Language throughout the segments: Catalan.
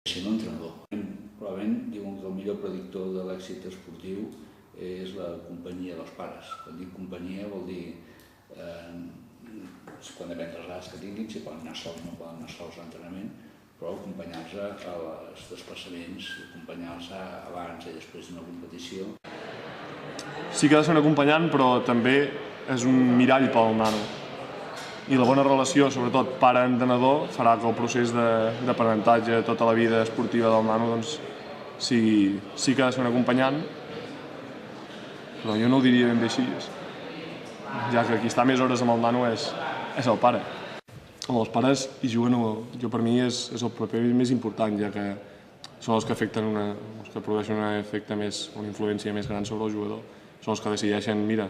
Si no, entrenador. Probablement diuen que el millor predictor de l'èxit esportiu és la companyia dels pares. Quan dic companyia vol dir quan depèn dels edats que tinguin, si poden anar sols no poden anar sols a l'entrenament, però acompanyar-se als desplaçaments, acompanyar-se abans i després d'una competició. Sí que ha de ser un acompanyant, però també és un mirall pel nano. I la bona relació, sobretot pare-entrenador, farà que el procés d'aprenentatge tota la vida esportiva del nano sí que ha de ser un acompanyant, però jo no ho diria ben bé així, ja que qui està més hores amb el nano és el pare. Amb els pares hi juguen, per mi és el paper més important, ja que són els que afecten els que produeixen un efecte més, una influència més gran sobre el jugador. Són els que decideixen, mira,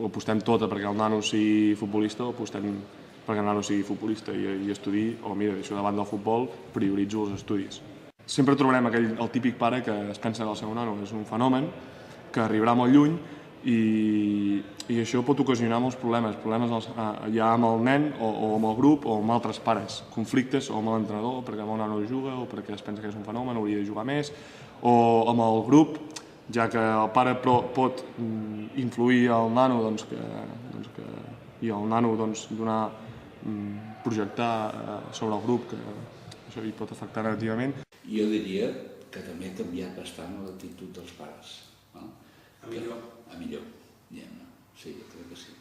ho apostem tota perquè el nano sigui futbolista o apostem perquè el nano sigui futbolista i estudiï, o mira, deixo davant del futbol, prioritzo els estudis. Sempre trobarem el típic pare que es pensa que el seu nano és un fenomen, que arribarà molt lluny i això pot ocasionar molts problemes ja amb el nen o amb el grup o amb altres pares, conflictes o amb l'entrenador perquè el meu nano juga o perquè es pensa que és un fenomen, hauria de jugar més, o amb el grup, ja que el pare pot influir al nano i el nano projectar sobre el grup, que això hi pot afectar negativament. Jo diria que també ha canviat bastant l'actitud dels pares. A millor? A millor, diguem-ne. Sí, crec que sí.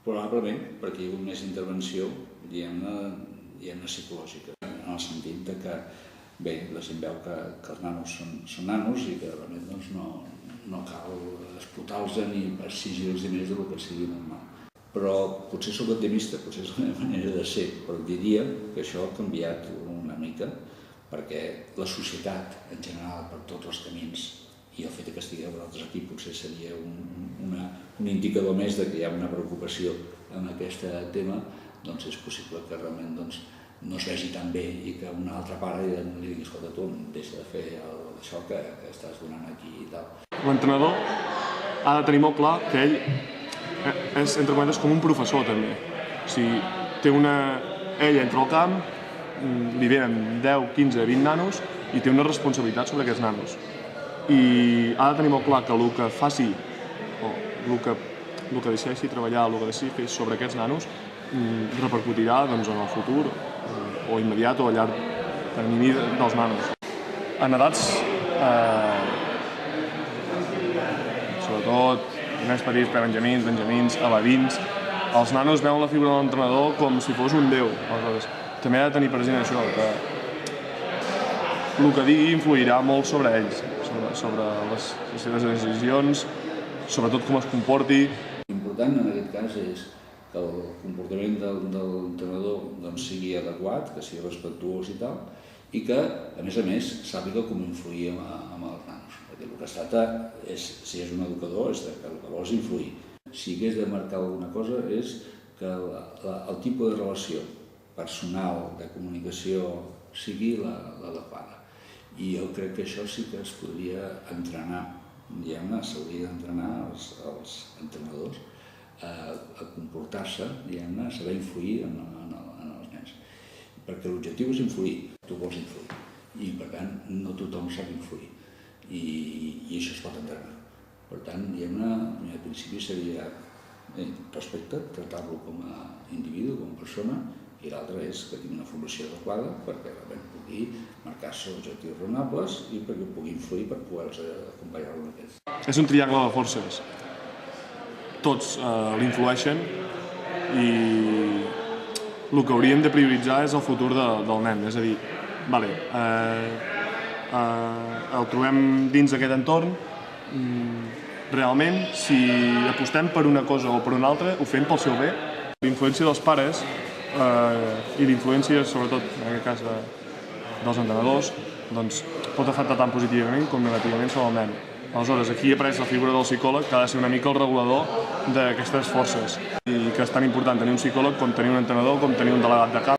Probablement perquè hi ha hagut més intervenció, diguem-ne, psicològica, en el sentit que bé, la gent veu que els nanos són nanos i que realment no cal explotar-los ni exigir-los més del que sigui normal. Però potser soc optimista, potser és la meva manera de ser, però diria que això ha canviat una mica perquè la societat en general, per tots els camins, i el fet que estigueu vosaltres aquí potser seria un indicador més que hi ha una preocupació en aquest tema, doncs és possible que realment no es vegi tan bé i que un altre pare li digui, escolta, tu deixa de fer això que estàs donant aquí i tal. L'entrenador ha de tenir molt clar que ell és, entre cometes, com un professor també. O sigui, ell entra al camp, li venen 10, 15, 20 nanos i té una responsabilitat sobre aquests nanos. I ha de tenir molt clar que el que faci, o el que decideixi treballar, el que decideixi fer sobre aquests nanos, repercutirà en el futur, o immediat o a llarg termini dels nanos. En edats, sobretot nens petits, benjamins, alevins, els nanos veuen la figura de l'entrenador com si fos un déu. Aleshores, també ha de tenir present això, que el que digui influirà molt sobre ells, sobre les seves decisions, sobretot com es comporti. L'important en aquest cas és que el comportament de l'entrenador sigui adequat, que sigui respectuós i tal, i que, a més, sàpiga com influir amb els nanos. Perquè el que es tracta és, si és un educador, és que el que vols influir. Si hagués de marcar alguna cosa és que el tipus de relació personal, de comunicació, sigui l'adequada. I jo crec que això sí que es podria entrenar, diguem-ne, s'hauria d'entrenar els entrenadors a comportar-se, diguem-ne, a saber influir en els nens. Perquè l'objectiu és influir, tu vols influir, i per tant no tothom sap influir, i això es pot entrenar. Per tant, diguem-ne, el primer principi seria respecte, tractar-lo com a individu, com a persona, i l'altre és que tingui una formació adequada perquè realment pugui marcar-se objectius raonables i perquè pugui influir per poder-los acompanyar-lo en aquest. És un triangle de forces. Tots l'influeixen i el que hauríem de prioritzar és el futur del nen. És a dir, el trobem dins d'aquest entorn, realment, si apostem per una cosa o per una altra, ho fem pel seu bé. La influència dels pares i l'influència, sobretot en aquest cas dels entrenadors, pot afectar tant positivament com negativament sobre el nen. Aleshores, aquí apareix la figura del psicòleg, que ha de ser una mica el regulador d'aquestes forces, i que és tan important tenir un psicòleg com tenir un entrenador, com tenir un delegat de camp.